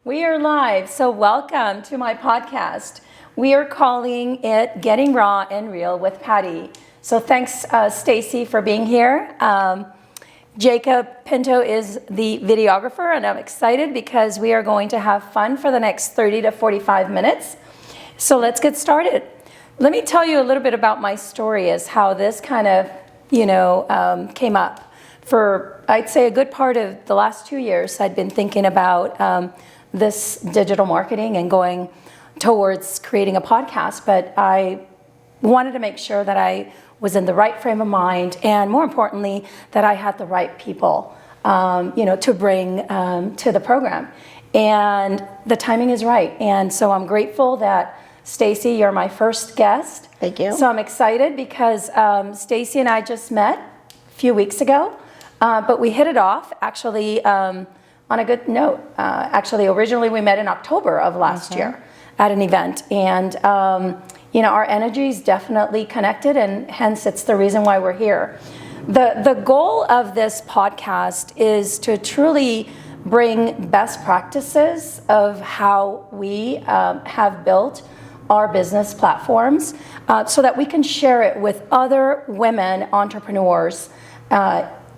We are live, so welcome to my podcast. We are calling it Getting Raw and Real with Patty. So thanks, Stacy, for being here. Jacob Pinto is the videographer, and I'm excited because we are going to have fun for the next 30 to 45 minutes. So let's get started. Let me tell you a little bit about my story as how this kind of, came up. For, I'd say, a good part of the last 2 years, I'd been thinking about this digital marketing and going towards creating a podcast, but I wanted to make sure that I was in the right frame of mind, and more importantly, that I had the right people, to bring to the program. And the timing is right. And so I'm grateful that Stacy, you're my first guest. Thank you. So I'm excited because Stacy and I just met a few weeks ago, but we hit it off actually on a good note. Actually, originally we met in October of last year at an event, and our energies definitely connected, and hence it's the reason why we're here. The goal of this podcast is to truly bring best practices of how we have built our business platforms so that we can share it with other women entrepreneurs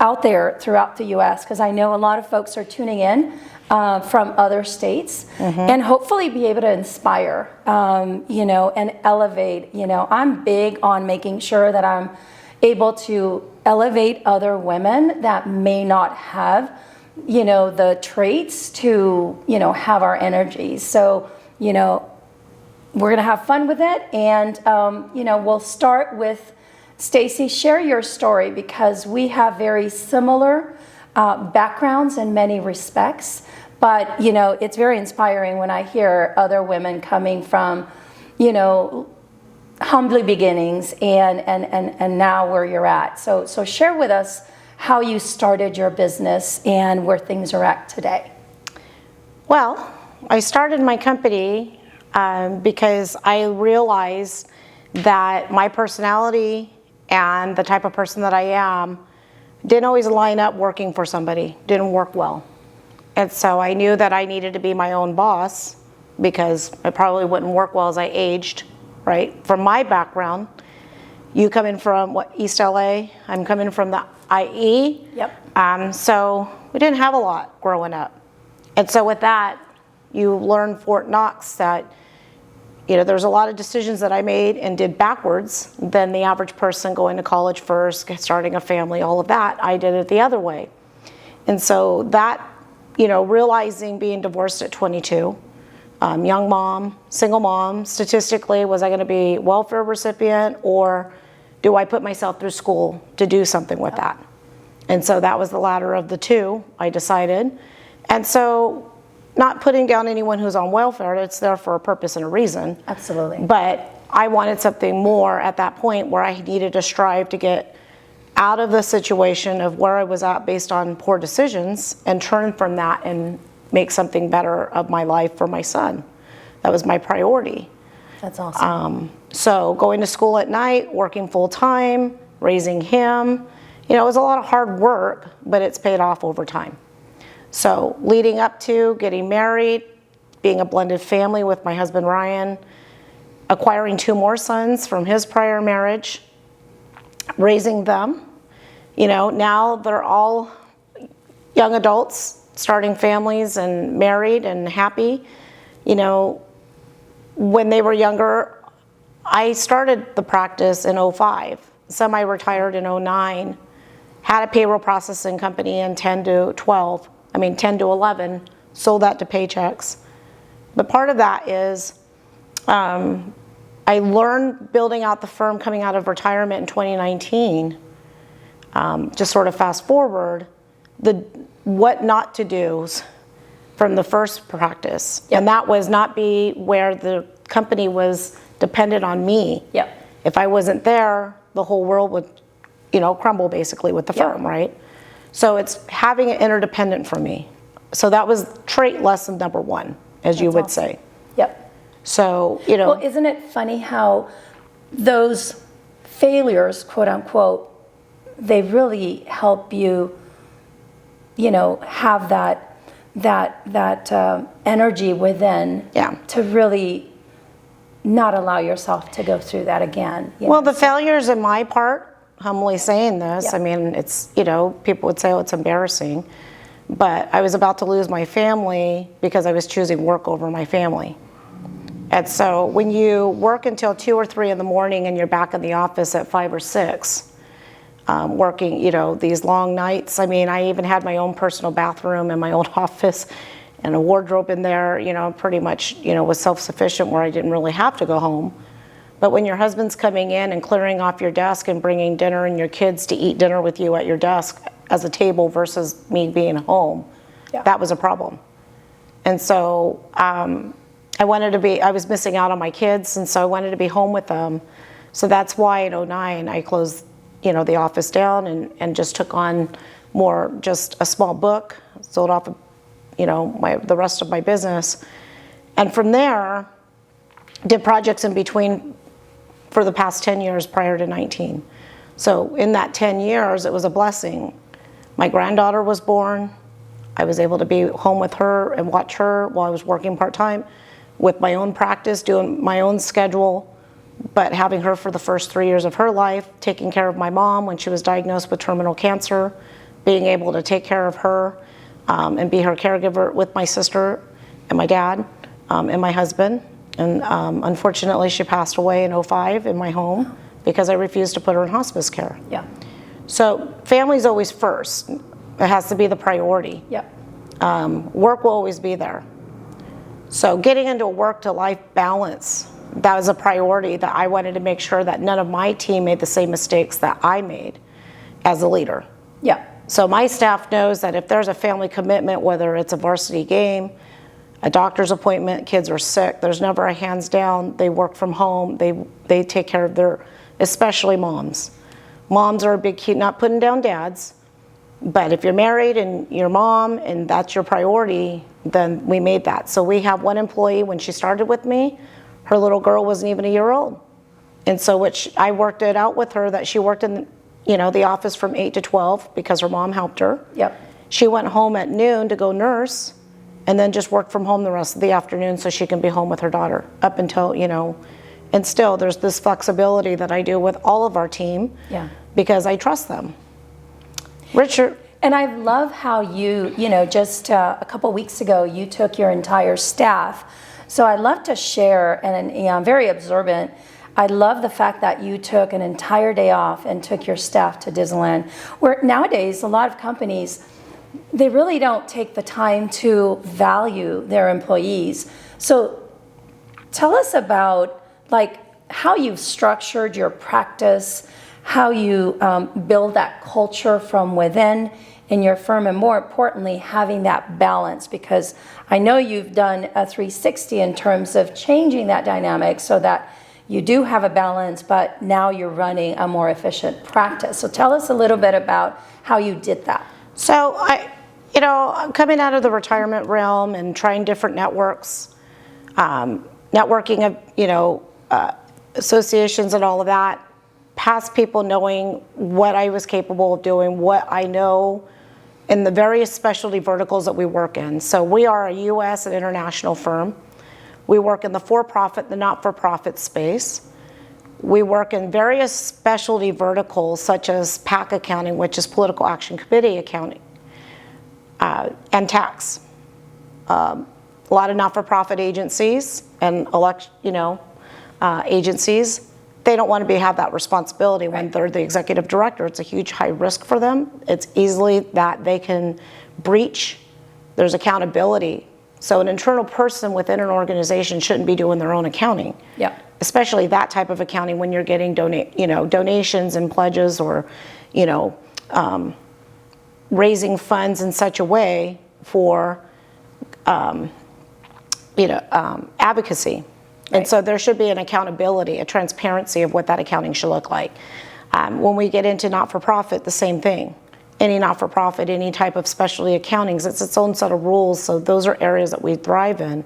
out there throughout the U.S., because I know a lot of folks are tuning in from other states, and hopefully be able to inspire, and elevate. I'm big on making sure that I'm able to elevate other women that may not have, the traits to, have our energies. So, we're gonna have fun with it, and we'll start with Stacy. Share your story, because we have very similar backgrounds in many respects, but it's very inspiring when I hear other women coming from humbly beginnings and now where you're at. So share with us how you started your business and where things are at today. Well, I started my company because I realized that my personality and the type of person that I am didn't always line up working for somebody, didn't work well. And so I knew that I needed to be my own boss, because it probably wouldn't work well as I aged, right? From my background, you come in from East LA, I'm coming from the IE. Yep. So we didn't have a lot growing up. And so with that, you learn Fort Knox that there's a lot of decisions that I made and did backwards than the average person going to college first, starting a family, all of that. I did it the other way. And so that, realizing being divorced at 22, young mom, single mom, statistically, was I going to be welfare recipient, or do I put myself through school to do something with that? And so that was the latter of the two, I decided. And so, not putting down anyone who's on welfare, it's there for a purpose and a reason. Absolutely. But I wanted something more at that point where I needed to strive to get out of the situation of where I was at based on poor decisions, and turn from that and make something better of my life for my son. That was my priority. That's awesome. So going to school at night, working full time, raising him, it was a lot of hard work, but it's paid off over time. So leading up to getting married, being a blended family with my husband Ryan, acquiring 2 more sons from his prior marriage, raising them. Now they're all young adults, starting families and married and happy. When they were younger, I started the practice in 2005, semi-retired in 2009, had a payroll processing company in 10 to 11, sold that to Paychex. But part of that is I learned building out the firm coming out of retirement in 2019, just sort of fast forward, what not to do's from the first practice. Yep. And that was not be where the company was dependent on me. Yep. If I wasn't there, the whole world would, crumble basically with the firm, right? So it's having it interdependent from me. So that was trait lesson number 1, as you would awesome. say. Yep. So, Well, isn't it funny how those failures, quote unquote, they really help you, have that energy within Yeah. to really not allow yourself to go through that again. You Well, know? the failures in my part, humbly saying this, Yeah. I mean, it's, people would say, oh, it's embarrassing. But I was about to lose my family because I was choosing work over my family. And so when you work until 2 or 3 in the morning and you're back in the office at 5 or 6, working, these long nights. I mean, I even had my own personal bathroom in my own office and a wardrobe in there, pretty much, was self-sufficient where I didn't really have to go home. But when your husband's coming in and clearing off your desk and bringing dinner and your kids to eat dinner with you at your desk as a table versus me being home, Yeah. that was a problem. And so I was missing out on my kids, and so I wanted to be home with them. So that's why in 2009 I closed, the office down and just took on more, just a small book, sold off, the rest of my business. And from there, did projects in between for the past 10 years prior to 19. So in that 10 years, it was a blessing. My granddaughter was born. I was able to be home with her and watch her while I was working part-time with my own practice, doing my own schedule, but having her for the first 3 years of her life, taking care of my mom when she was diagnosed with terminal cancer, being able to take care of her and be her caregiver with my sister and my dad and my husband. And unfortunately, she passed away in 2005 in my home because I refused to put her in hospice care. Yeah. So family's always first. It has to be the priority. Yep. Work will always be there. So getting into a work to life balance, that was a priority that I wanted to make sure that none of my team made the same mistakes that I made as a leader. Yeah. So my staff knows that if there's a family commitment, whether it's a varsity game, a doctor's appointment, kids are sick, there's never a hands down. They work from home. They take care of their, especially moms. Moms are a big key, not putting down dads, but if you're married and your mom and that's your priority, then we made that. So we have one employee, when she started with me, her little girl wasn't even a year old. And so I worked it out with her that she worked in, the office from 8 to 12 because her mom helped her. Yep. She went home at noon to go nurse and then just worked from home the rest of the afternoon so she can be home with her daughter up until, and still there's this flexibility that I do with all of our team. Yeah. Because I trust them. Richard. And I love how you, just a couple weeks ago, you took your entire staff. So I'd love to share, and I'm very observant. I love the fact that you took an entire day off and took your staff to Disneyland, where nowadays a lot of companies, they really don't take the time to value their employees. So tell us about how you've structured your practice, how you build that culture from within in your firm, and more importantly, having that balance, because I know you've done a 360 in terms of changing that dynamic so that you do have a balance, but now you're running a more efficient practice. So tell us a little bit about how you did that. So I'm coming out of the retirement realm and trying different networks, networking of, associations and all of that, past people knowing what I was capable of doing, what I know in the various specialty verticals that we work in. So we are a U.S. and international firm. We work in the for-profit, the not-for-profit space. We work in various specialty verticals such as PAC accounting, which is Political Action Committee accounting, and tax. A lot of not-for-profit agencies and agencies, they don't want to have that responsibility when they're the executive director. It's a huge high risk for them. It's easily that they can breach. There's accountability. So an internal person within an organization shouldn't be doing their own accounting. Yeah. Especially that type of accounting when you're getting donations and pledges or, raising funds in such a way for, advocacy. And so there should be an accountability, a transparency of what that accounting should look like. When we get into not-for-profit, the same thing. Any not-for-profit, any type of specialty accounting, it's its own set of rules. So those are areas that we thrive in.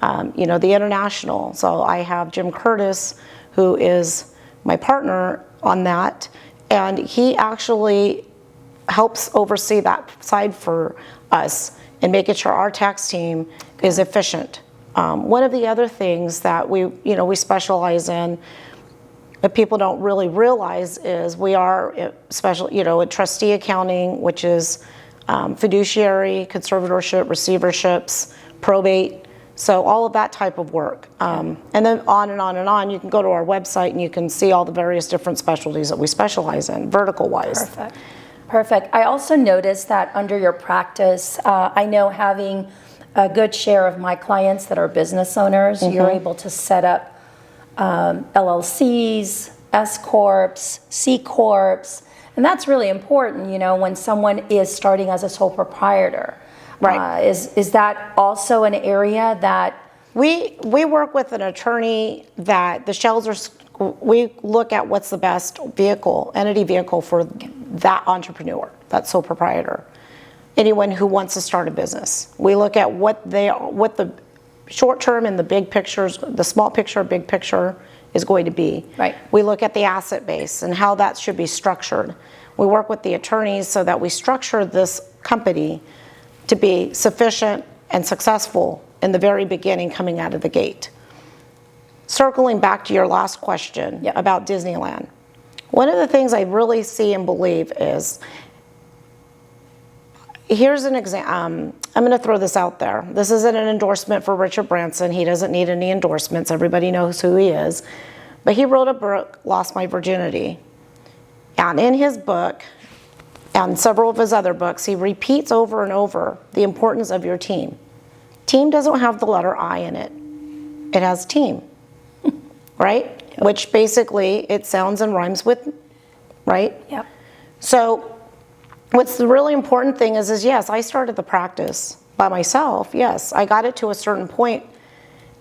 The international. So I have Jim Curtis, who is my partner on that, and he actually helps oversee that side for us and making sure our tax team is efficient. One of the other things that we specialize in, that people don't really realize, is we are special, a trustee accounting, which is fiduciary, conservatorship, receiverships, probate, so all of that type of work. And then on and on and on. You can go to our website and you can see all the various different specialties that we specialize in, vertical-wise. Perfect. Perfect. I also noticed that under your practice, I know having a good share of my clients that are business owners, you're able to set up LLCs, S Corps, C Corps, and that's really important, when someone is starting as a sole proprietor. Right. Is that also an area that we work with an attorney that we look at what's the best entity vehicle for that entrepreneur, that sole proprietor, anyone who wants to start a business. We look at what the short term and the big pictures, the small picture, big picture is going to be. Right. We look at the asset base and how that should be structured. We work with the attorneys so that we structure this company to be sufficient and successful in the very beginning coming out of the gate. Circling back to your last question about Disneyland, one of the things I really see and believe is, here's an example. I'm going to throw this out there. This isn't an endorsement for Richard Branson. He doesn't need any endorsements. Everybody knows who he is. But he wrote a book, Lost My Virginity. And in his book, and several of his other books, he repeats over and over the importance of your team. Team doesn't have the letter I in it. It has team, right? Yep. Which basically it sounds and rhymes with, right? Yep. So what's the really important thing is yes, I started the practice by myself. Yes, I got it to a certain point,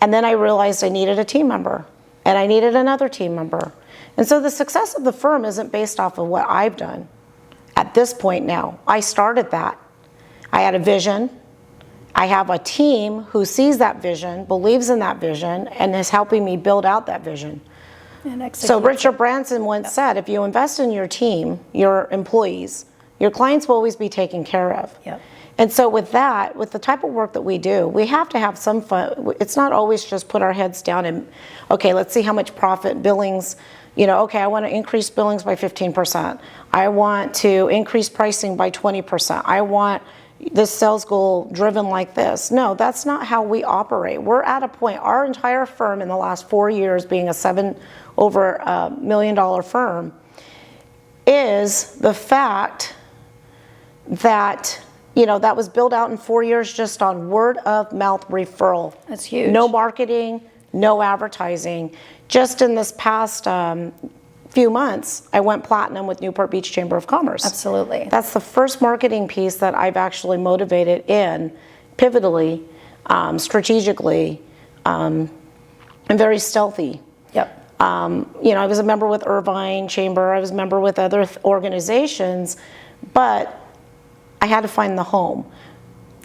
and then I realized I needed a team member, and I needed another team member. And so the success of the firm isn't based off of what I've done. At this point now, I started that. I had a vision. I have a team who sees that vision, believes in that vision, and is helping me build out that vision. So Richard Branson once said, if you invest in your team, your employees, your clients will always be taken care of. Yep. And so with that, with the type of work that we do, we have to have some fun. It's not always just put our heads down and, okay, let's see how much profit, billings, okay, I want to increase billings by 15%. I want to increase pricing by 20%. I want this sales goal driven like this. No, that's not how we operate. We're at a point, our entire firm in the last 4 years being over $1 million firm, is the fact that that was built out in 4 years just on word of mouth referral. That's huge. No marketing, no advertising. Just in this past few months, I went platinum with Newport Beach Chamber of Commerce. Absolutely. That's the first marketing piece that I've actually motivated in, pivotally, strategically, and very stealthy. Yep. I was a member with Irvine Chamber. I was a member with other organizations, but I had to find the home.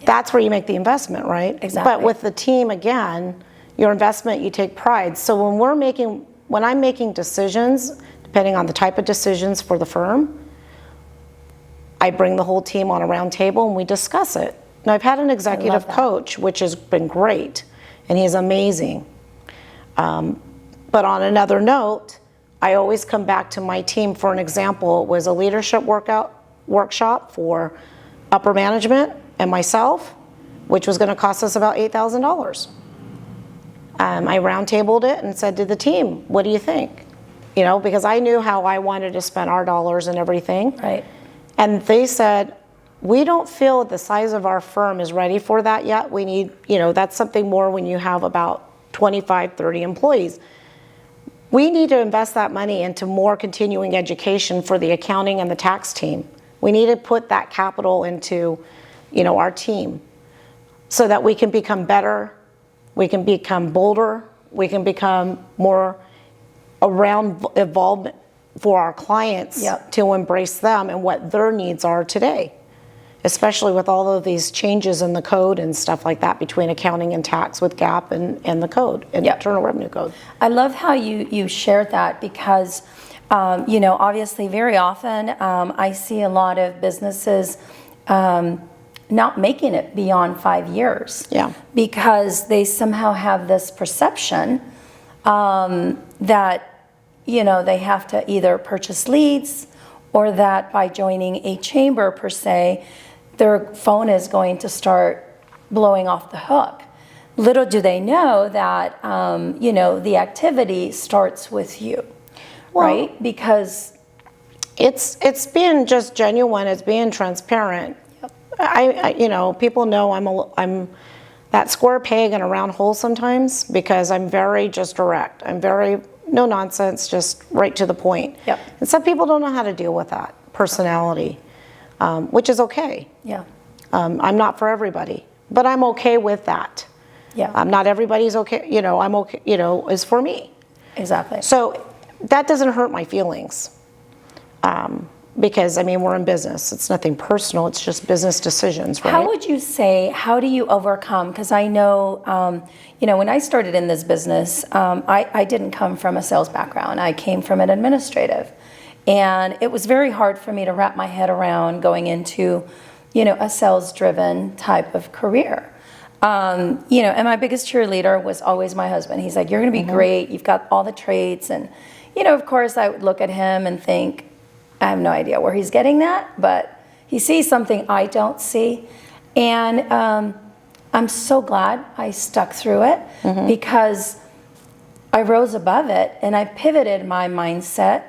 That's where you make the investment, right? Exactly. But with the team, again, your investment, you take pride. So when I'm making decisions, depending on the type of decisions for the firm, I bring the whole team on a round table and we discuss it. Now, I've had an executive coach, which has been great, and he's amazing. But on another note, I always come back to my team. For an example, it was a leadership workshop for upper management and myself, which was going to cost us about $8,000. I roundtabled it and said to the team, what do you think? Because I knew how I wanted to spend our dollars and everything. Right. And they said, we don't feel the size of our firm is ready for that yet. We need, that's something more when you have about 25, 30 employees. We need to invest that money into more continuing education for the accounting and the tax team. We need to put that capital into, our team so that we can become better. We can become bolder. We can become more around involvement for our clients to embrace them and what their needs are today, especially with all of these changes in the code and stuff like that between accounting and tax with GAAP and the code and Internal Revenue Code. I love how you shared that because, obviously very often I see a lot of businesses not making it beyond 5 years. Yeah. Because they somehow have this perception that, they have to either purchase leads, or that by joining a chamber per se, their phone is going to start blowing off the hook. Little do they know that, the activity starts with you, right? Because it's being just genuine, it's being transparent. I people know I'm that square peg in a round hole sometimes, because I'm very just direct. I'm very no nonsense, just right to the point. Yep. And some people don't know how to deal with that personality, which is okay. yeah, I'm not for everybody, but I'm okay with that. yeah, Not everybody's okay. I'm okay. Is for me. exactly. So that doesn't hurt my feelings, because we're in business. It's nothing personal. It's just business decisions, right? How do you overcome? Because I know, when I started in this business, I didn't come from a sales background. I came from an administrative. And it was very hard for me to wrap my head around going into, a sales-driven type of career. And my biggest cheerleader was always my husband. He's like, you're going to be great. You've got all the traits. And, of course, I would look at him and think, I have no idea where he's getting that, but he sees something I don't see. And I'm so glad I stuck through it, because I rose above it and I pivoted my mindset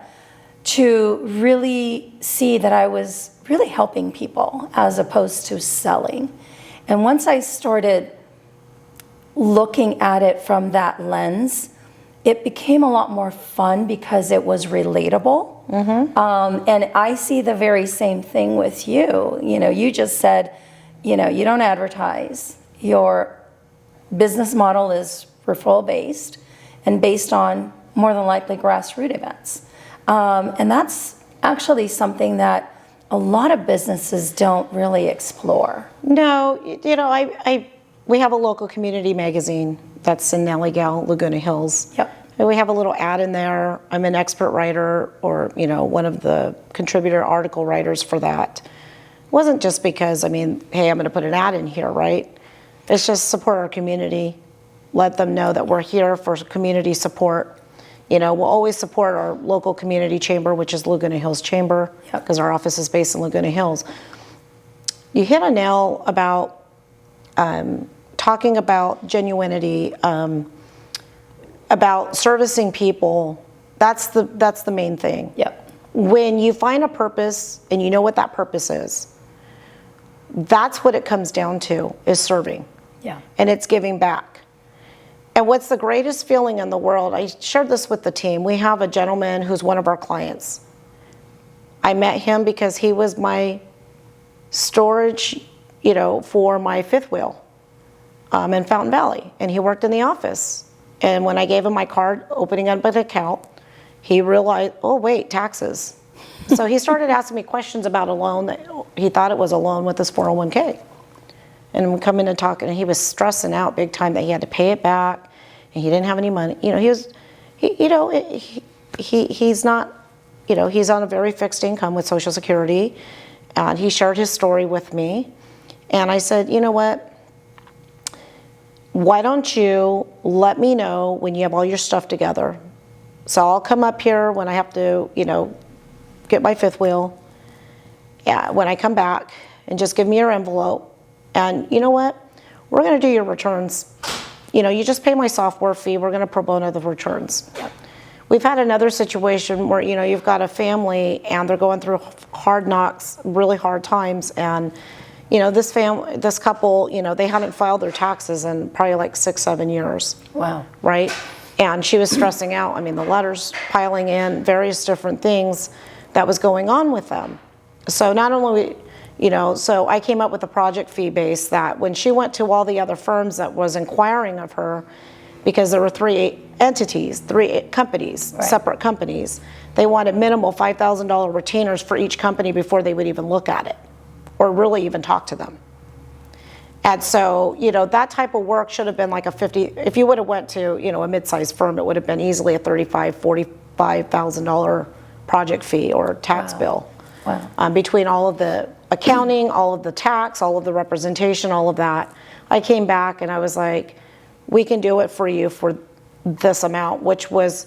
to really see that I was really helping people as opposed to selling. And once I started looking at it from that lens, it became a lot more fun because it was relatable. And I see the very same thing with you. You just said, you don't advertise. Your business model is referral based and based on more than likely grassroots events. And that's actually something that a lot of businesses don't really explore. No, we have a local community magazine that's in Nellie-Gal, Laguna Hills. Yep. And we have a little ad in there. I'm an expert writer, or one of the contributor article writers for that. It wasn't just because, hey, I'm going to put an ad in here, right? It's just support our community, let them know that we're here for community support. We'll always support our local community chamber, which is Laguna Hills Chamber, because our office is based in Laguna Hills. You hit a nail about talking about genuinity, about servicing people. That's the main thing. Yep. When you find a purpose and you know what that purpose is, that's what it comes down to, is serving. Yeah. And it's giving back. And what's the greatest feeling in the world, I shared this with the team. We have a gentleman who's one of our clients. I met him because he was my storage, for my fifth wheel in Fountain Valley. And he worked in the office. And when I gave him my card, opening up an account, he realized, oh, wait, taxes. So he started asking me questions about a loan that he thought it was a loan with his 401k. And we come in and talk, and he was stressing out big time that he had to pay it back, and he didn't have any money. He's not, he's on a very fixed income with Social Security, and he shared his story with me. And I said, you know what? Why don't you let me know when you have all your stuff together? So I'll come up here when I have to, get my fifth wheel. Yeah, when I come back, and just give me your envelope. And you know what? We're going to do your returns. You just pay my software fee. We're going to pro bono the returns. Yep. We've had another situation where, you've got a family and they're going through hard knocks, really hard times. And, this couple, they hadn't filed their taxes in probably like 6-7 years. Wow. Right? And she was stressing out. The letters piling in, various different things that was going on with them. So not only, so I came up with a project fee base that when she went to all the other firms that was inquiring of her, because there were 3 entities, 3 companies, right. Separate companies, they wanted minimal $5,000 retainers for each company before they would even look at it or really even talk to them. And so, that type of work should have been like a 50, if you would have went to, a mid-sized firm, it would have been easily a $35,000, $45,000 project fee or tax bill. Wow. Between all of the accounting, all of the tax, all of the representation, all of that. I came back and I was like, we can do it for you for this amount, which was,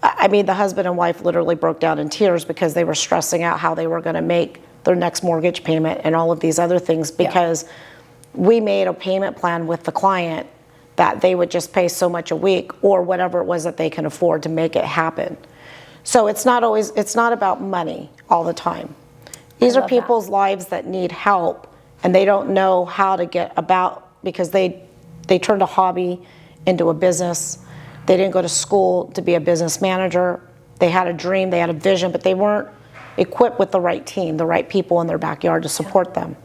I mean, the husband and wife literally broke down in tears because they were stressing out how they were going to make their next mortgage payment and all of these other things, because we made a payment plan with the client that they would just pay so much a week or whatever it was that they can afford to make it happen. So it's not about money all the time. These are people's lives that need help, and they don't know how to get about, because they turned a hobby into a business. They didn't go to school to be a business manager. They had a dream, they had a vision, but they weren't equipped with the right team, the right people in their backyard to support them.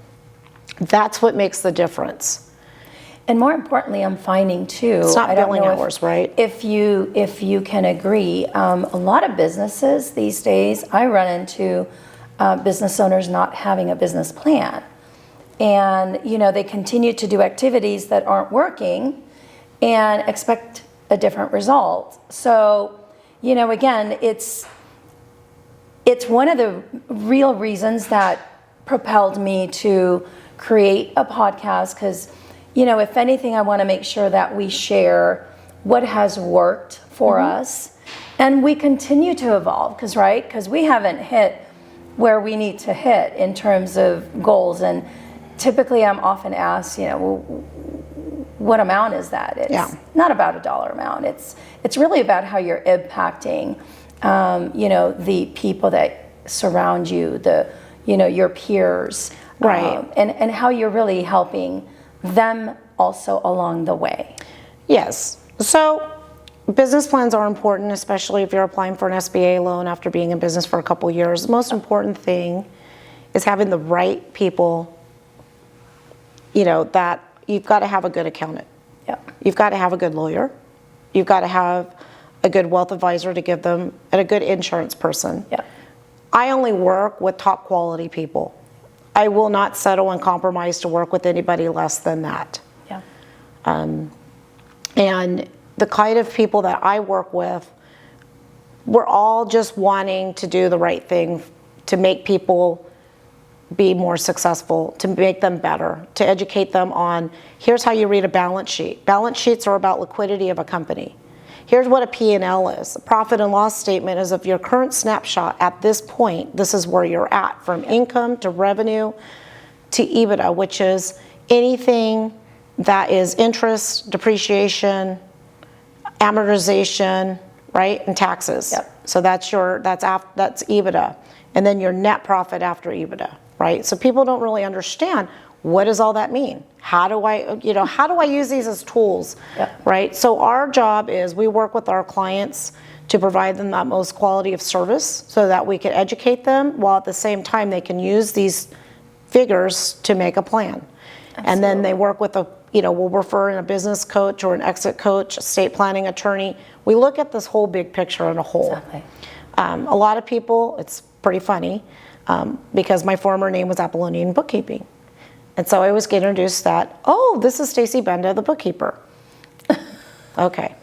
That's what makes the difference. And more importantly, I'm finding too, It's not I don't billing know hours, right? If you can agree, a lot of businesses these days, I run into business owners not having a business plan. And, you know, they continue to do activities that aren't working and expect a different result. So, you know, again, it's one of the real reasons that propelled me to create a podcast, because, you know, if anything, I want to make sure that we share what has worked for us, and we continue to evolve, because we haven't hit where we need to hit in terms of goals. And typically I'm often asked, you know, well, what amount is that? It's not about a dollar amount. It's really about how you're impacting, you know, the people that surround you, you know, your peers, right, and how you're really helping them also along the way. Yes. So business plans are important, especially if you're applying for an SBA loan after being in business for a couple years. The most important thing is having the right people. You know, that you've got to have a good accountant. Yep. You've got to have a good lawyer. You've got to have a good wealth advisor to give them, and a good insurance person. Yep. I only work with top quality people. I will not settle and compromise to work with anybody less than that. Yeah. And the kind of people that I work with, we're all just wanting to do the right thing to make people be more successful, to make them better, to educate them on, here's how you read a balance sheet. Balance sheets are about liquidity of a company. Here's what a P&L is. A profit and loss statement is of your current snapshot at this point. This is where you're at, from income to revenue to EBITDA, which is anything that is interest, depreciation, amortization, right, and taxes. Yep. So that's EBITDA, and then your net profit after EBITDA, right? So people don't really understand, what does all that mean? How do I use these as tools, Yep. right? So our job is, we work with our clients to provide them that most quality of service so that we can educate them, while at the same time they can use these figures to make a plan. And then they work with we'll refer in a business coach or an exit coach, estate planning attorney. We look at this whole big picture in a whole. Exactly. A lot of people, it's pretty funny, because my former name was Apollonian Bookkeeping. And so I always get introduced that, oh, this is Stacy Benda, the bookkeeper. Okay.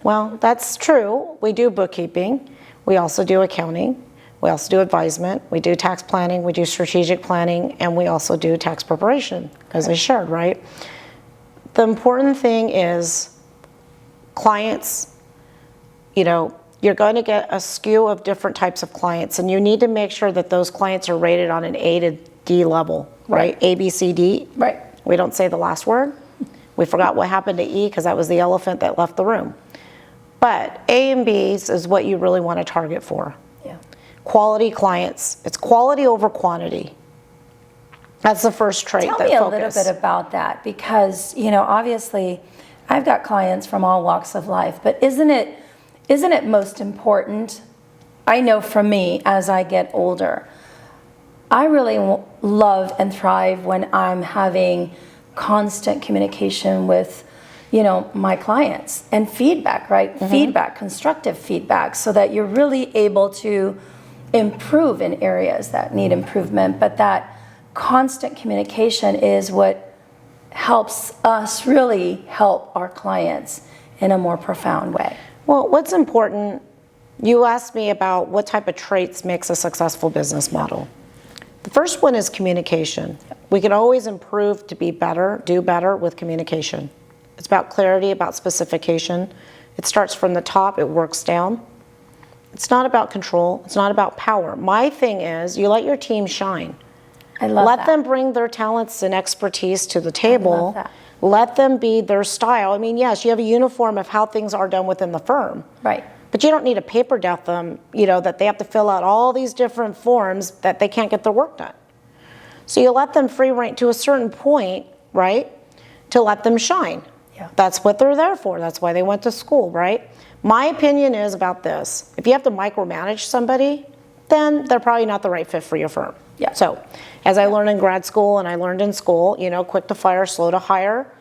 Well, that's true. We do bookkeeping. We also do accounting. We also do advisement. We do tax planning. We do strategic planning. And we also do tax preparation, as I shared, right? The important thing is clients, you're going to get a skew of different types of clients, and you need to make sure that those clients are rated on an A to D level, right? A, B, C, D. Right. We don't say the last word. We forgot what happened to E because that was the elephant that left the room. But A and B's is what you really want to target for. Yeah. Quality clients. It's quality over quantity. That's the first trait. Tell me a little bit about that, because, obviously I've got clients from all walks of life, but isn't it most important? I know for me, as I get older, I really love and thrive when I'm having constant communication with, my clients, and feedback, right? Mm-hmm. Feedback, constructive feedback, so that you're really able to improve in areas that need improvement. But that constant communication is what helps us really help our clients in a more profound way. Well, what's important, you asked me about what type of traits makes a successful business model. The first one is communication. We can always improve to be better, do better with communication. It's about clarity, about specification. It starts from the top, it works down. It's not about control, it's not about power. My thing is, you let your team shine. I love Let that. them bring their talents and expertise to the love table. that. Let them be their style. I mean, yes, you have a uniform of how things are done within the firm. Right. But you don't need to paper death them, that they have to fill out all these different forms that they can't get their work done. So you let them free rein to a certain point, right, to let them shine. Yeah. That's what they're there for. That's why they went to school, right? My opinion is about this. If you have to micromanage somebody, then they're probably not the right fit for your firm. Yeah. So as I learned in grad school and I learned in school, quick to fire, slow to hire.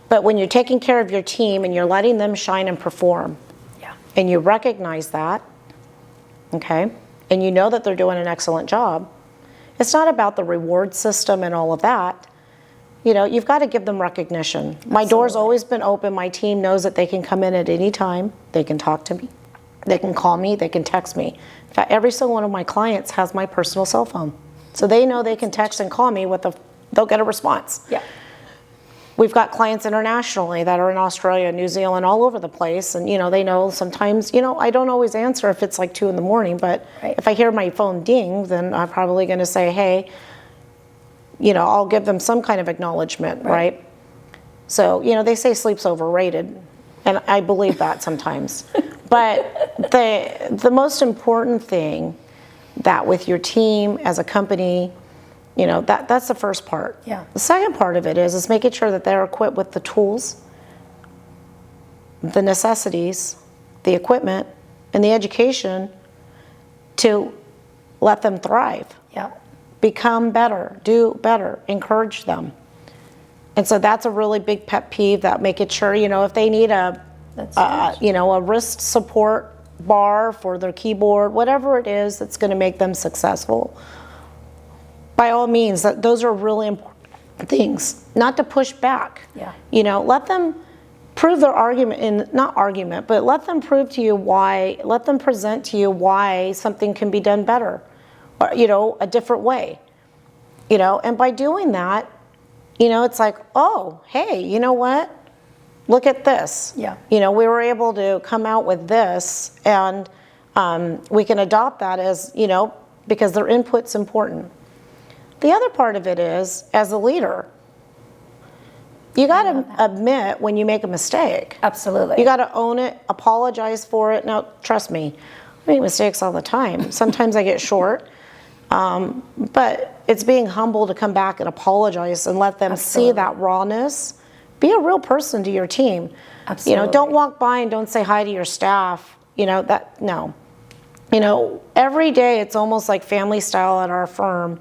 But when you're taking care of your team and you're letting them shine and perform, Yeah. and you recognize that, okay, and you know that they're doing an excellent job, it's not about the reward system and all of that. You've got to give them recognition. My door's always been open. My team knows that they can come in at any time. They can talk to me. They can call me. They can text me. In fact, every single one of my clients has my personal cell phone. So they know they can text and call me they'll get a response. Yeah. We've got clients internationally that are in Australia, New Zealand, all over the place. And, they know sometimes, I don't always answer if it's like 2 a.m, but Right. if I hear my phone ding, then I'm probably going to say, hey, I'll give them some kind of acknowledgement, right? So, they say sleep's overrated, and I believe that sometimes. But the most important thing that with your team as a company, that's the first part. Yeah. The second part of it is making sure that they're equipped with the tools, the necessities, the equipment, and the education to let them thrive. Yeah. Become better, do better, encourage them. And so that's a really big pet peeve, that making sure, if they need a wrist support bar for their keyboard, whatever it is that's going to make them successful. By all means, those are really important things, not to push back. Yeah. Let them prove their argument, but let them prove to you why, let them present to you why something can be done better, or, a different way. And by doing that, it's like, oh, hey, you know what? Look at this. Yeah. We were able to come out with this, and we can adopt that as, because their input's important. The other part of it is, as a leader, you got to admit when you make a mistake. Absolutely. You got to own it, apologize for it. Now, trust me, I make mistakes all the time. Sometimes I get short, but it's being humble to come back and apologize and let them see that rawness. Be a real person to your team. Absolutely. Don't walk by and don't say hi to your staff. No. Every day it's almost like family style at our firm,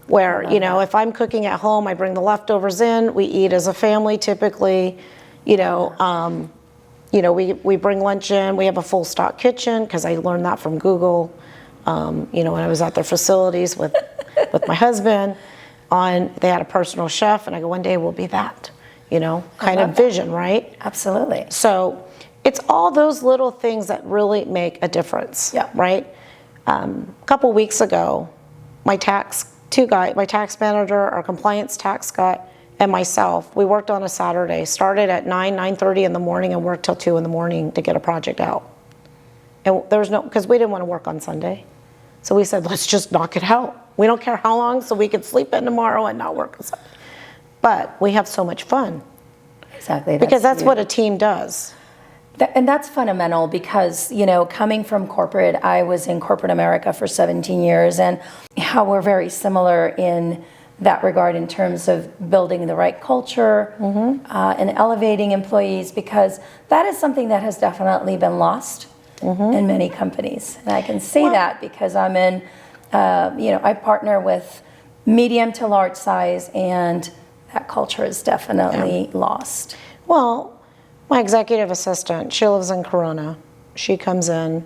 where, if I'm cooking at home, I bring the leftovers in, we eat as a family typically, we bring lunch in, we have a full stock kitchen, because I learned that from Google, when I was at their facilities with my husband, they had a personal chef, and I go, one day we'll be that, kind of vision, right? Absolutely. So it's all those little things that really make a difference, right? A couple weeks ago, my tax manager, our compliance tax guy, and myself, we worked on a Saturday, started at 9:30 in the morning and worked till 2 in the morning to get a project out. And because we didn't want to work on Sunday. So we said, let's just knock it out. We don't care how long, so we could sleep in tomorrow and not work on Sunday. But we have so much fun. Exactly. Because that's what a team does. And that's fundamental, because, coming from corporate, I was in corporate America for 17 years, and how we're very similar in that regard in terms of building the right culture and elevating employees, because that is something that has definitely been lost in many companies. And I can say that because I'm in, I partner with medium to large size, and that culture is definitely lost. Well, my executive assistant, she lives in Corona. She comes in,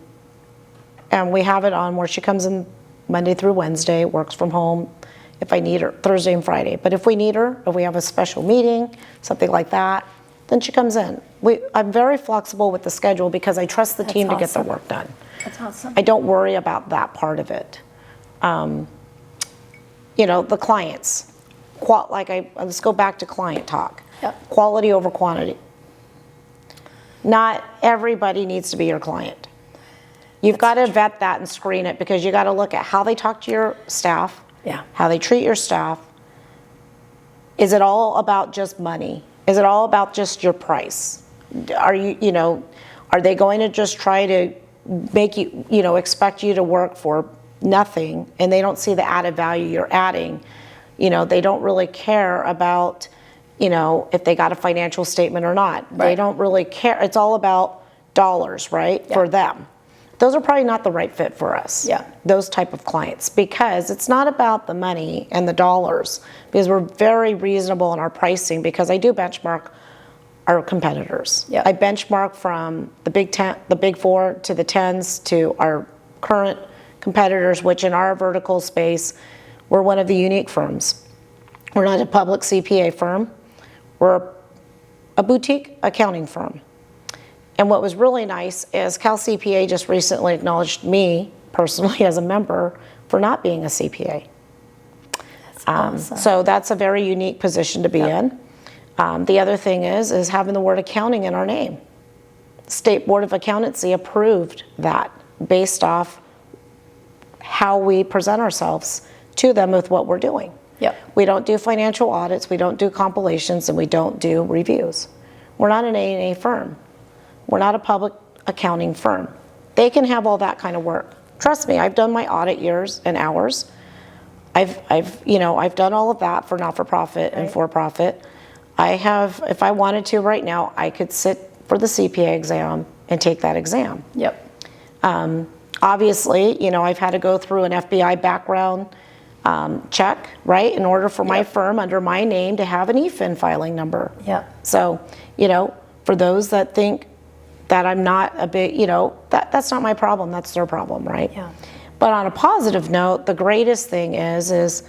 and we have it on where she comes in Monday through Wednesday, works from home if I need her, Thursday and Friday. But if we need her, if we have a special meeting, something like that, then she comes in. I'm very flexible with the schedule because I trust the team to get the work done. That's awesome. I don't worry about that part of it. the clients. Let's go back to client talk. Yep. Quality over quantity. Not everybody needs to be your client. You've got to vet that and screen it, because you got to look at how they talk to your staff, Yeah. how they treat your staff. Is it all about just money? Is it all about just your price? Are are they going to just try to make you, expect you to work for nothing, and they don't see the added value you're adding? They don't really care about, if they got a financial statement or not. They Right. don't really care. It's all about dollars, right? Yeah. For them. Those are probably not the right fit for us. Yeah. Those type of clients, because it's not about the money and the dollars, because we're very reasonable in our pricing, because I do benchmark our competitors. Yeah. I benchmark from the big four to the 10s to our current competitors, which in our vertical space, we're one of the unique firms. We're not a public CPA firm. We're a boutique accounting firm. And what was really nice is Cal CPA just recently acknowledged me personally as a member for not being a CPA. That's awesome. So that's a very unique position to be in. The other thing is having the word accounting in our name. State Board of Accountancy approved that based off how we present ourselves to them with what we're doing. Yep. We don't do financial audits, we don't do compilations, and we don't do reviews. We're not an A&A firm. We're not a public accounting firm. They can have all that kind of work. Trust me, I've done my audit years and hours. I've done all of that for not-for-profit and for-profit. If I wanted to right now, I could sit for the CPA exam and take that exam. Yep. Obviously, I've had to go through an FBI background check, right, in order for my Yep. firm under my name to have an EFIN filing number. Yep. So, for those that think that I'm not a big, that's not my problem, that's their problem, right? Yeah. But on a positive note, the greatest thing is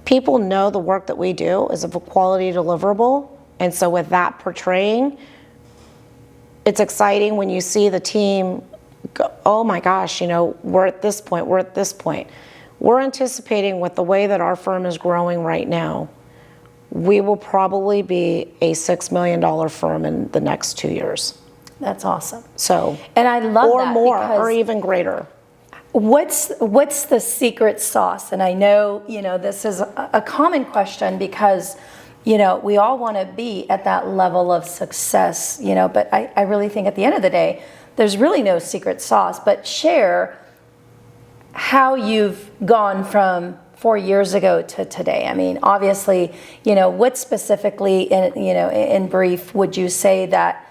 people know the work that we do is of a quality deliverable. And so with that portraying, it's exciting when you see the team go, oh my gosh, we're at this point, we're at this point. We're anticipating with the way that our firm is growing right now, we will probably be a $6 million firm in the next 2 years. That's awesome. So, And I love or that more, because or even greater. what's the secret sauce? And I know, this is a common question because, we all want to be at that level of success, but I really think at the end of the day, there's really no secret sauce, but share how you've gone from 4 years ago to today. I mean, obviously, what specifically in brief would you say that,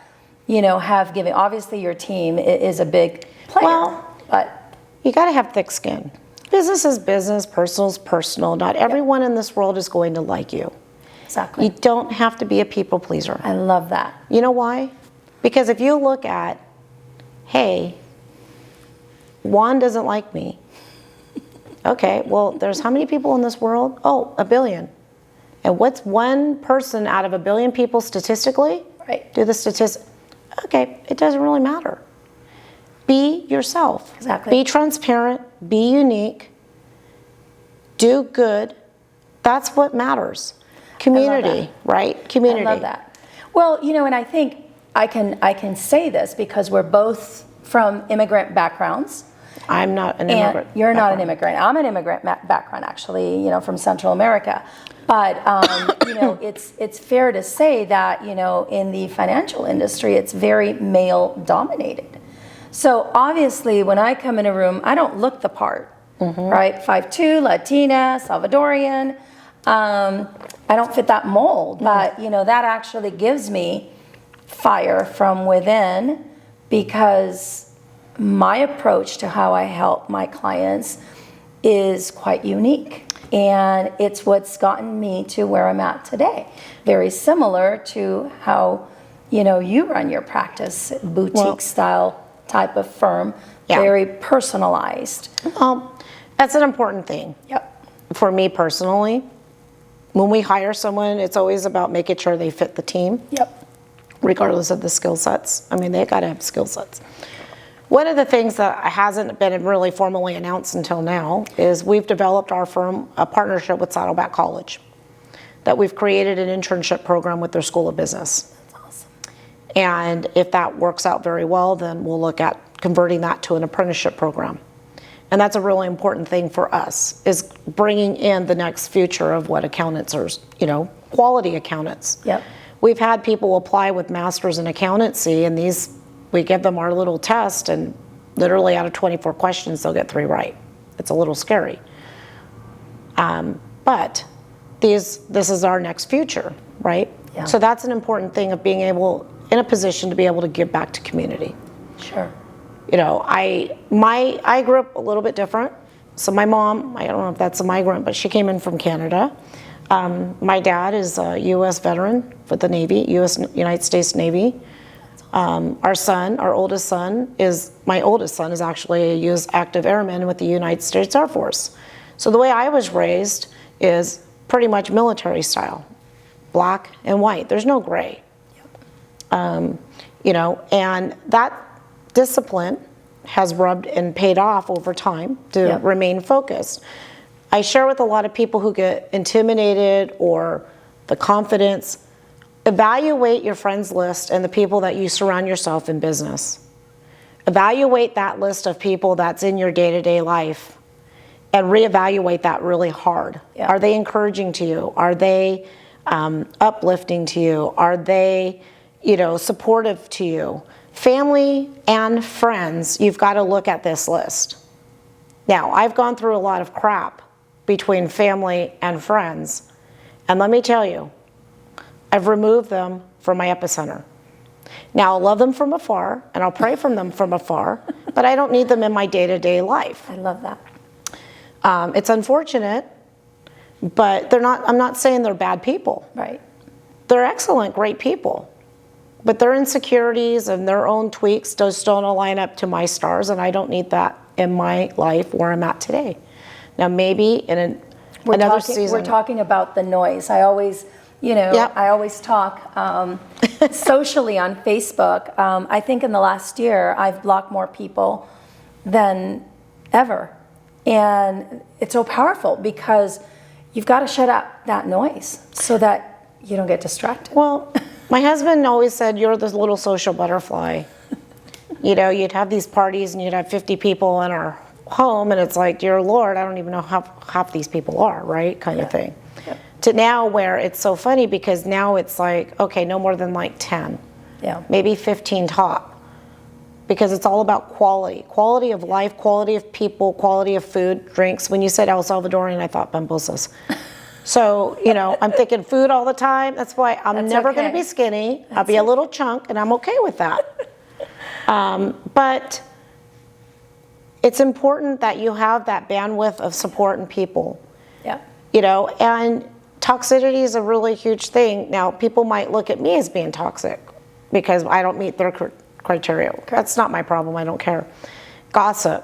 have given, obviously your team is a big player, Well, but you got to have thick skin. Business is business, personal is personal. Not everyone in this world is going to like you. exactly. You don't have to be a people pleaser. I love that. You know why? Because if you look at, hey, Juan doesn't like me. Okay, well, there's how many people in this world? Oh, 1 billion. And what's one person out of 1 billion people statistically? Right. Do the statistics. Okay, it doesn't really matter. Be yourself. Exactly. Be transparent. Be unique. Do good. That's what matters. Community, that. right? Community. I love that. Well, and I think I can say this because we're both from immigrant backgrounds. I'm not an And immigrant. you're not an immigrant. I'm an immigrant background, actually, from Central America. But, it's fair to say that, in the financial industry, it's very male dominated. So obviously, when I come in a room, I don't look the part, right? 5'2", Latina, Salvadorian. I don't fit that mold, but, that actually gives me fire from within because my approach to how I help my clients is quite unique. And it's what's gotten me to where I'm at today. Very similar to how, you run your practice, boutique style type of firm, very personalized. Well, that's an important thing. Yep. For me personally, when we hire someone, it's always about making sure they fit the team, Yep. regardless of the skill sets. I mean, they got to have skill sets. One of the things that hasn't been really formally announced until now is we've developed our firm a partnership with Saddleback College, that we've created an internship program with their School of Business. That's awesome. And if that works out very well, then we'll look at converting that to an apprenticeship program. And that's a really important thing for us, is bringing in the next future of what accountants are, quality accountants. Yep. We've had people apply with masters in accountancy, and we give them our little test, and literally out of 24 questions, they'll get 3 right. It's a little scary. But this is our next future, right? Yeah. So that's an important thing of being able, in a position to be able to give back to community. Sure. I grew up a little bit different. So my mom, I don't know if that's a migrant, but she came in from Canada. My dad is a U.S. veteran for the Navy, United States Navy. Our oldest son is actually a U.S. active airman with the United States Air Force. So the way I was raised is pretty much military style, black and white. There's no gray. And that discipline has rubbed and paid off over time to remain focused. I share with a lot of people who get intimidated or the confidence, evaluate your friends list and the people that you surround yourself in business. Evaluate that list of people that's in your day-to-day life and reevaluate that really hard. Yeah. Are they encouraging to you? Are they uplifting to you? Are they, supportive to you? Family and friends, you've got to look at this list. Now, I've gone through a lot of crap between family and friends, and let me tell you, I've removed them from my epicenter. Now, I'll love them from afar, and I'll pray from them from afar, but I don't need them in my day-to-day life. I love that. It's unfortunate, but I'm not saying they're bad people. Right. They're excellent, great people. But their insecurities and their own tweaks just don't align up to my stars, and I don't need that in my life where I'm at today. Now, maybe in another season. We're talking about the noise. I always, I always talk socially on Facebook. I think in the last year, I've blocked more people than ever. And it's so powerful because you've got to shut up that noise so that you don't get distracted. Well, my husband always said, you're this little social butterfly. You'd have these parties and you'd have 50 people in our home, and it's like, dear Lord, I don't even know how half these people are, right? Kind of thing. Yep. To now where it's so funny because now it's like, okay, no more than like 10. Yeah. Maybe 15 top. Because it's all about quality of life, quality of people, quality of food, drinks. When you said El Salvadorian, I thought Bambosas. So, I'm thinking food all the time. That's why I'm never going to be skinny. I'll be a little chunk, and I'm okay with that. But it's important that you have that bandwidth of support and people. Yeah. And toxicity is a really huge thing. Now, people might look at me as being toxic because I don't meet their criteria. That's not my problem. I don't care. Gossip,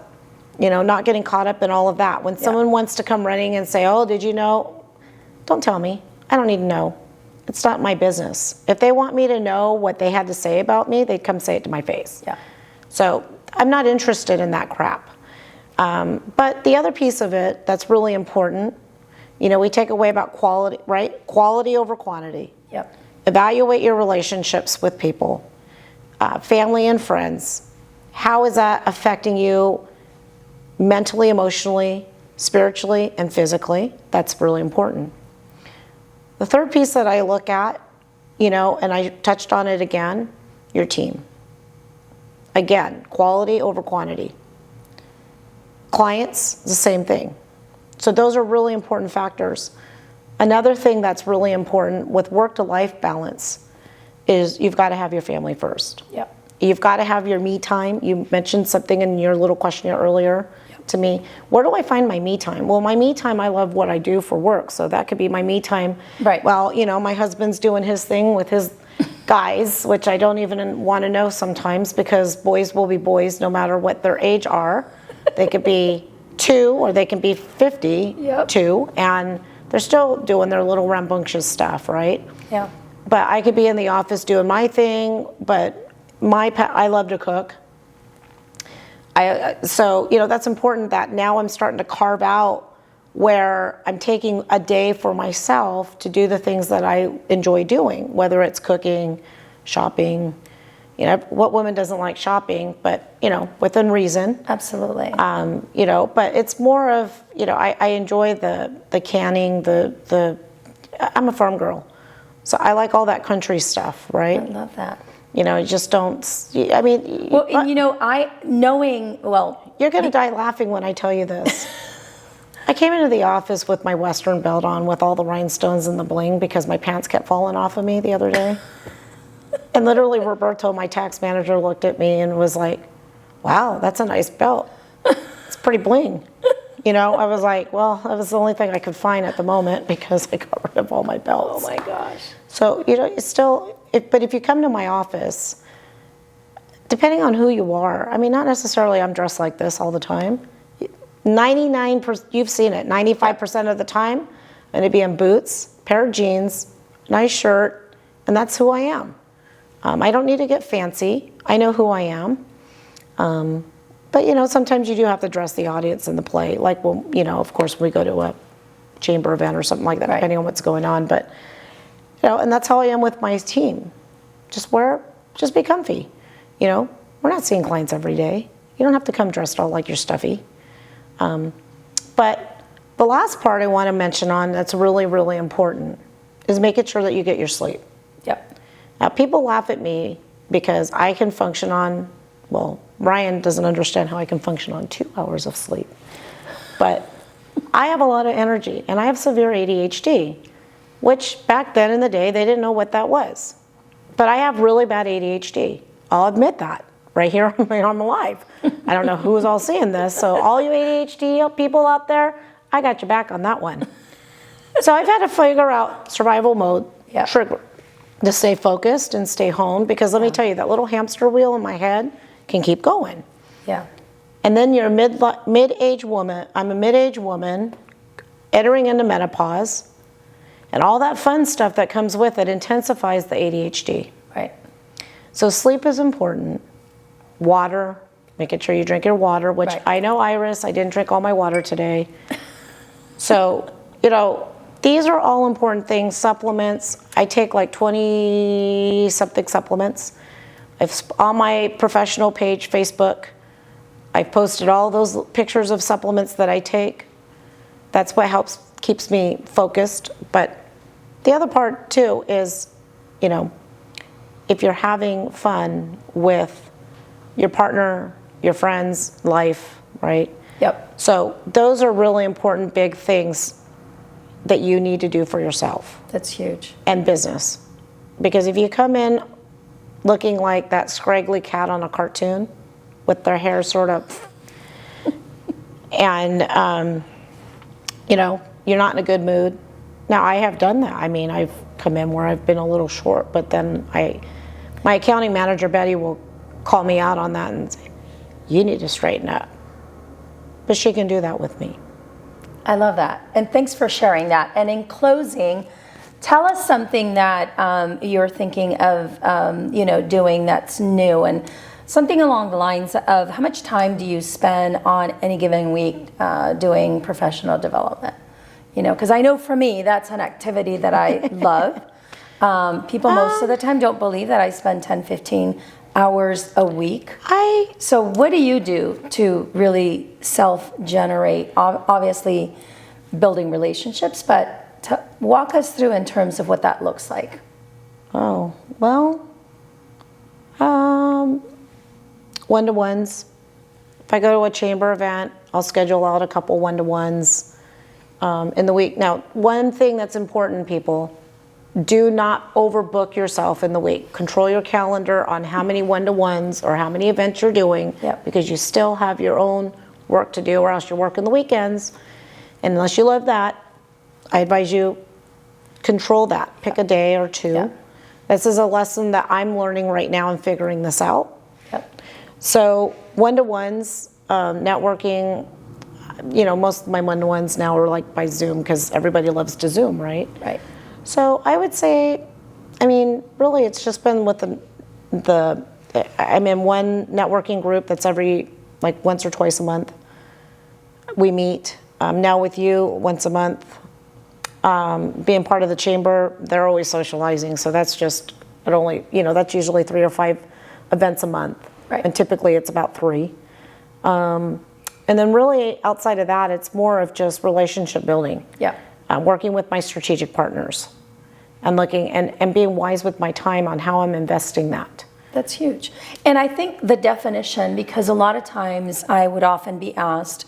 not getting caught up in all of that. When someone wants to come running and say, oh, did you know? Don't tell me. I don't need to know. It's not my business. If they want me to know what they had to say about me, they'd come say it to my face. Yeah. So I'm not interested in that crap. But the other piece of it that's really important, we take away about quality, right? Quality over quantity. Yep. Evaluate your relationships with people, family and friends. How is that affecting you mentally, emotionally, spiritually, and physically? That's really important. The third piece that I look at, and I touched on it again, your team. Again, quality over quantity. Clients, the same thing. So those are really important factors. Another thing that's really important with work-to-life balance is you've got to have your family first. Yep. You've got to have your me time. You mentioned something in your little questionnaire earlier to me. Where do I find my me time? Well, my me time, I love what I do for work, so that could be my me time. Right. Well, my husband's doing his thing with his guys, which I don't even want to know sometimes because boys will be boys no matter what their age are. They could be 2 or they can be 52, and they're still doing their little rambunctious stuff, right? Yeah. But I could be in the office doing my thing, but I love to cook. So, that's important that now I'm starting to carve out where I'm taking a day for myself to do the things that I enjoy doing, whether it's cooking, shopping. What woman doesn't like shopping, but, within reason. Absolutely. But it's more of, I enjoy the canning, I'm a farm girl. So I like all that country stuff, right? I love that. Just don't, I mean. Well, and well. You're going to die laughing when I tell you this. I came into the office with my Western belt on with all the rhinestones and the bling because my pants kept falling off of me the other day. And literally Roberto, my tax manager, looked at me and was like, wow, that's a nice belt. It's pretty bling. I was like, well, that was the only thing I could find at the moment because I got rid of all my belts. Oh my gosh. So, it's still, but if you come to my office, depending on who you are, I mean, not necessarily I'm dressed like this all the time. 99%, you've seen it, 95% of the time, I'm gonna be in boots, pair of jeans, nice shirt, and that's who I am. I don't need to get fancy. I know who I am. But, sometimes you do have to dress the audience in the play. Like, well, of course, we go to a chamber event or something like that, right. Depending on what's going on. But, and that's how I am with my team. Just be comfy. We're not seeing clients every day. You don't have to come dressed all like you're stuffy. But the last part I want to mention on that's really, really important is making sure that you get your sleep. Yep. Now, people laugh at me because I can function on, well, Ryan doesn't understand how I can function on 2 hours of sleep. But I have a lot of energy, and I have severe ADHD, which back then in the day, they didn't know what that was. But I have really bad ADHD. I'll admit that right here on my live. I don't know who's all seeing this, so all you ADHD people out there, I got your back on that one. So I've had to figure out survival mode trigger to stay focused and stay honed, because let me tell you, that little hamster wheel in my head can keep going. Yeah. And then you're a mid-age woman. I'm a mid-age woman entering into menopause, and all that fun stuff that comes with it intensifies the ADHD. Right. So sleep is important. Water, making sure you drink your water, which right. I know, Iris, I didn't drink all my water today. So, these are all important things. Supplements, I take like 20 something supplements. On my professional page, Facebook, I've posted all those pictures of supplements that I take. That's what keeps me focused. But the other part too is, if you're having fun with your partner, your friends, life, right? Yep. So those are really important big things that you need to do for yourself. That's huge. And business. Because if you come in looking like that scraggly cat on a cartoon with their hair sort of, and, you're not in a good mood. Now, I have done that. I mean, I've come in where I've been a little short, but then my accounting manager, Betty, will call me out on that and say, you need to straighten up. But she can do that with me. I love that. And thanks for sharing that. And in closing, tell us something that you're thinking of, doing that's new, and something along the lines of how much time do you spend on any given week doing professional development? Because I know for me, that's an activity that I love. People most of the time don't believe that I spend 10, 15 hours a week. So what do you do to really self-generate? Obviously, building relationships, but walk us through in terms of what that looks like. Oh, well, one-to-ones. If I go to a chamber event, I'll schedule out a couple one-to-ones in the week. Now, one thing that's important, people, do not overbook yourself in the week. Control your calendar on how many one-to-ones or how many events you're doing, because you still have your own work to do, or else you're working the weekends. And unless you love that, I advise you control that. Pick a day or two. Yeah. This is a lesson that I'm learning right now and figuring this out. Yep. So one-to-ones, networking, most of my one-to-ones now are like by Zoom, because everybody loves to Zoom, right? Right. So I would say, really it's just been with I'm in one networking group that's every like once or twice a month. We meet. Now with you, once a month. Being part of the chamber, they're always socializing, so that's just, that's usually 3 or 5 events a month. Right. And typically it's about 3. And then really outside of that, it's more of just relationship building. Yeah. Working with my strategic partners and looking and being wise with my time on how I'm investing that. That's huge. And I think the definition, because a lot of times I would often be asked,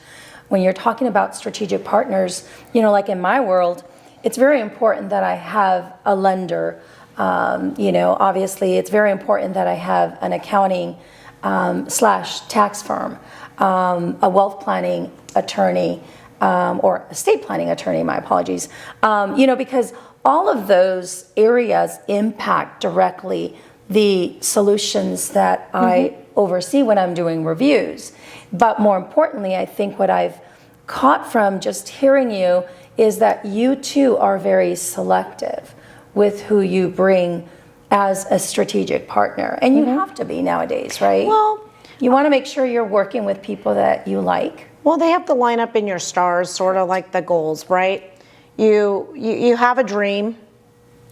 when you're talking about strategic partners, like in my world, it's very important that I have a lender. Obviously, it's very important that I have an accounting / tax firm, a wealth planning attorney, or estate planning attorney, my apologies. Because all of those areas impact directly the solutions that I oversee when I'm doing reviews. But more importantly, I think what I've caught from just hearing you is that you too are very selective with who you bring as a strategic partner. And you have to be nowadays, right? Well, you want to make sure you're working with people that you like. Well, they have to line up in your stars, sort of like the goals, right? You have a dream.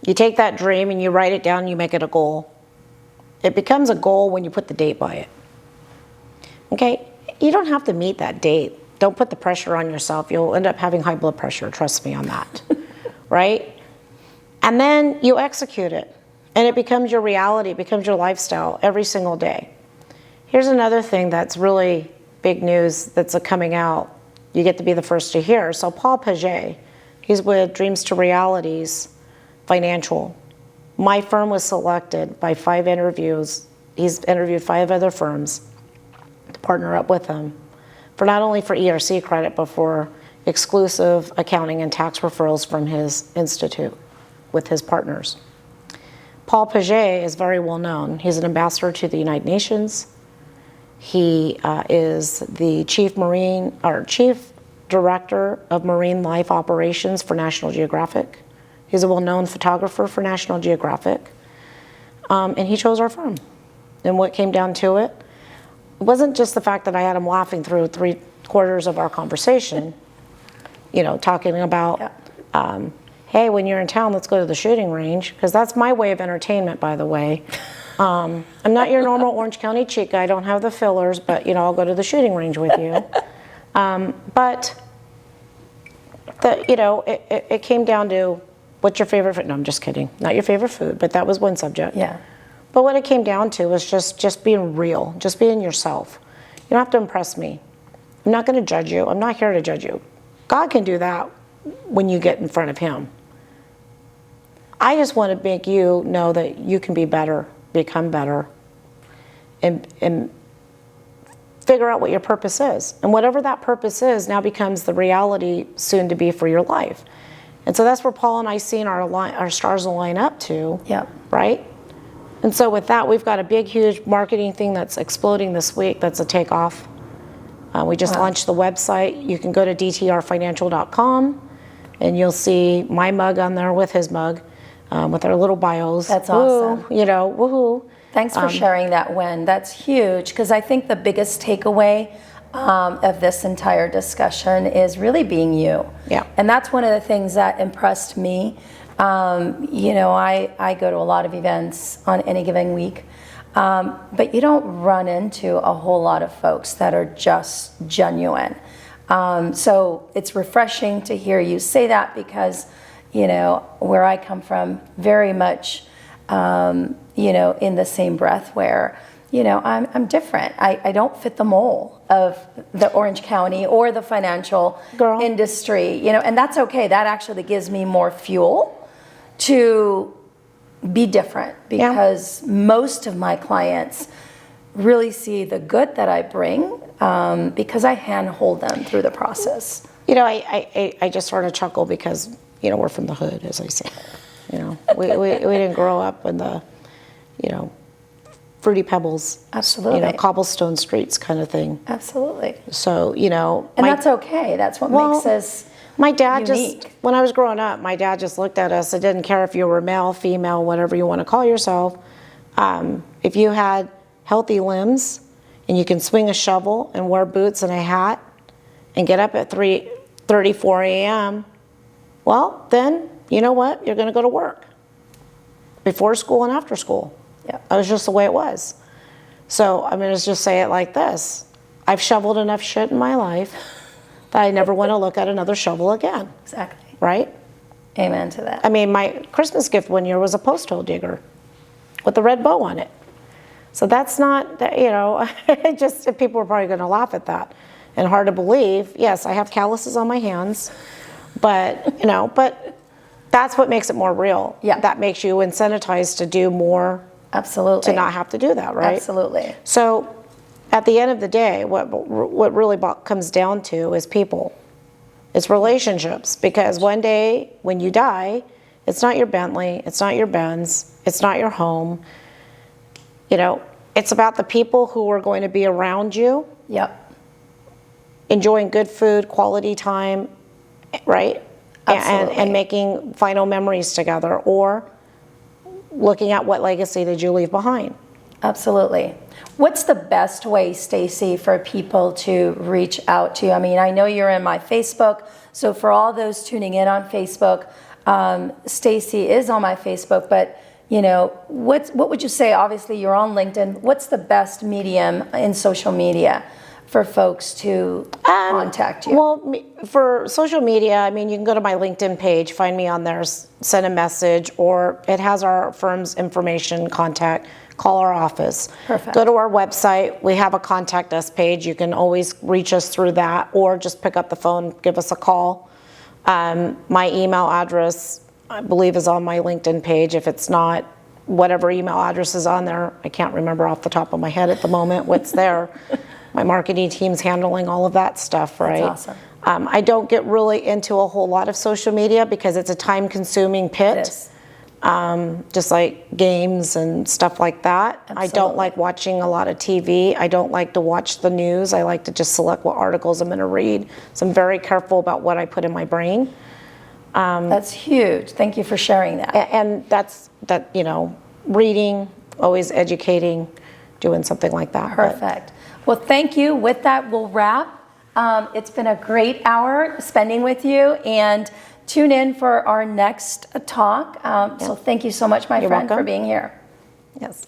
You take that dream and you write it down and you make it a goal. It becomes a goal when you put the date by it. Okay? You don't have to meet that date. Don't put the pressure on yourself. You'll end up having high blood pressure. Trust me on that. Right? And then you execute it. And it becomes your reality. It becomes your lifestyle every single day. Here's another thing that's really big news that's coming out. You get to be the first to hear. So Paul Paget, he's with Dreams to Realities Financial. My firm was selected by 5 interviews. He's interviewed 5 other firms to partner up with him for not only for ERC credit, but for exclusive accounting and tax referrals from his institute with his partners. Paul Paget is very well known. He's an ambassador to the United Nations. He is the chief director of marine life operations for National Geographic. He's a well-known photographer for National Geographic. And he chose our firm. And what came down to it wasn't just the fact that I had him laughing through 3/4 of our conversation, talking about, hey, when you're in town, let's go to the shooting range, because that's my way of entertainment, by the way. I'm not your normal Orange County chica. I don't have the fillers, but I'll go to the shooting range with you. But it came down to, what's your favorite food? No, I'm just kidding. Not your favorite food, but that was one subject. Yeah. But what it came down to was just being real, just being yourself. You don't have to impress me. I'm not going to judge you. I'm not here to judge you. God can do that when you get in front of him. I just want to make you know that you can be better, become better, and figure out what your purpose is. And whatever that purpose is now becomes the reality soon to be for your life. And so that's where Paul and I seen our stars align up to, right? And so with that, we've got a big, huge marketing thing that's exploding this week. That's a takeoff. We just launched the website. You can go to dtrfinancial.com and you'll see my mug on there with his mug, with our little bios. That's awesome. Woohoo. Thanks for sharing that, Wen. That's huge, because I think the biggest takeaway of this entire discussion is really being you. Yeah. And that's one of the things that impressed me. I go to a lot of events on any given week, but you don't run into a whole lot of folks that are just genuine. So it's refreshing to hear you say that, because, where I come from, very much, in the same breath where, I'm different. I don't fit the mold of the Orange County or the financial industry, and that's okay. That actually gives me more fuel to be different, because most of my clients really see the good that I bring, because I handhold them through the process. I just sort of chuckle because, we're from the hood, as I say. We didn't grow up in the, Fruity Pebbles. Absolutely. Cobblestone streets kind of thing. Absolutely. So, And that's okay. That's what makes us my dad unique. when I was growing up, my dad just looked at us. It didn't care if you were male, female, whatever you want to call yourself. If you had healthy limbs, and you can swing a shovel and wear boots and a hat and get up at 3:30, 4 a.m., well, then you know what? You're going to go to work before school and after school. Yeah. That was just the way it was. So I'm going to just say it like this. I've shoveled enough shit in my life that I never want to look at another shovel again. Exactly. Right? Amen to that. I mean, my Christmas gift one year was a post hole digger with a red bow on it. So that's not, you know, just people are probably going to laugh at that. And hard to believe. Yes, I have calluses on my hands, but, you know, but that's what makes it more real. Yeah. That makes you incentivized to do more. Absolutely. To not have to do that, right? Absolutely. So at the end of the day, what really comes down to is people. It's relationships, because one day when you die, it's not your Bentley, it's not your Benz, it's not your home. You know, it's about the people who are going to be around you, Yep. enjoying good food, quality time, right? Absolutely. And making final memories together, or looking at what legacy did you leave behind. Absolutely. What's the best way, Stacy, for people to reach out to you? I mean, I know you're in my Facebook, so for all those tuning in on Facebook, Stacy is on my Facebook, but you know, what would you say? Obviously, you're on LinkedIn. What's the best medium in social media for folks to contact you? Well, for social media, I mean, you can go to my LinkedIn page, find me on there, send a message, or it has our firm's information, contact, call our office. Perfect. Go to our website. We have a contact us page. You can always reach us through that, or just pick up the phone, give us a call. My email address, I believe, is on my LinkedIn page. If it's not, whatever email address is on there, I can't remember off the top of my head at the moment what's there. My marketing team's handling all of that stuff, right? That's awesome. I don't get really into a whole lot of social media because it's a time-consuming pit. Yes. Just like games and stuff like that. I Absolutely. don't like watching a lot of TV. I don't like to watch the news. I like to just select what articles I'm going to read. So I'm very careful about what I put in my brain. That's huge. Thank you for sharing that. And that's, you know, reading, always educating, doing something like that. But Perfect. Well, thank you. With that, we'll wrap. It's been a great hour spending with you, and tune in for our next talk. So thank you so much, my friend, welcome. for being here. Yes.